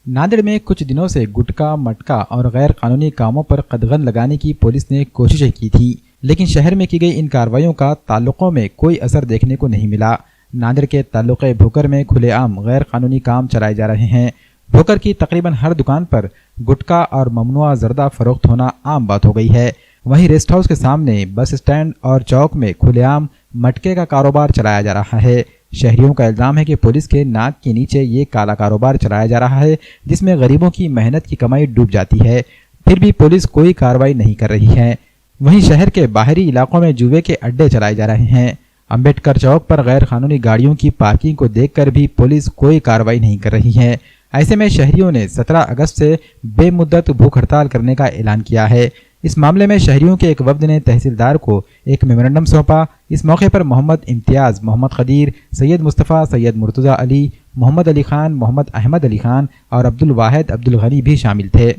नांदेड़ में कुछ दिनों से गुटखा, मटका और गैर कानूनी कामों पर कदगन लगाने की पुलिस ने कोशिशें की थी, लेकिन शहर में की गई इन कार्रवाइयों का ताल्लुकों में कोई असर देखने को नहीं मिला। नांदेड़ के ताल्लुके भोकर में खुलेआम गैर कानूनी काम चलाए जा रहे हैं। भोकर की तकरीबन हर दुकान पर गुटखा और ममनुआ जर्दा फरोख्त होना आम बात हो गई है। वहीं रेस्ट हाउस के सामने, बस स्टैंड और चौक में खुलेआम मटके का कारोबार चलाया जा रहा है। शहरियों का इल्जाम है कि पुलिस के नाक के नीचे ये काला कारोबार चलाया जा रहा है, जिसमें गरीबों की मेहनत की कमाई डूब जाती है, फिर भी पुलिस कोई कार्रवाई नहीं कर रही है। वहीं शहर के बाहरी इलाकों में जुए के अड्डे चलाए जा रहे हैं। अंबेडकर चौक पर गैर कानूनी गाड़ियों की पार्किंग को देखकर भी पुलिस कोई कार्रवाई नहीं कर रही है। ऐसे में शहरियों ने 17 अगस्त से बेमुद्दत भूख हड़ताल करने का ऐलान किया है। इस मामले में शहरियों के एक वफ्द ने तहसीलदार को एक मेमोरेंडम सौंपा। इस मौके पर मोहम्मद इम्तियाज, मोहम्मद खदीर, सैयद मुस्तफ़ा, सैयद मुर्तज़ा अली, मोहम्मद अली खान, मोहम्मद अहमद अली खान और अब्दुल वाहिद अब्दुल गनी भी शामिल थे।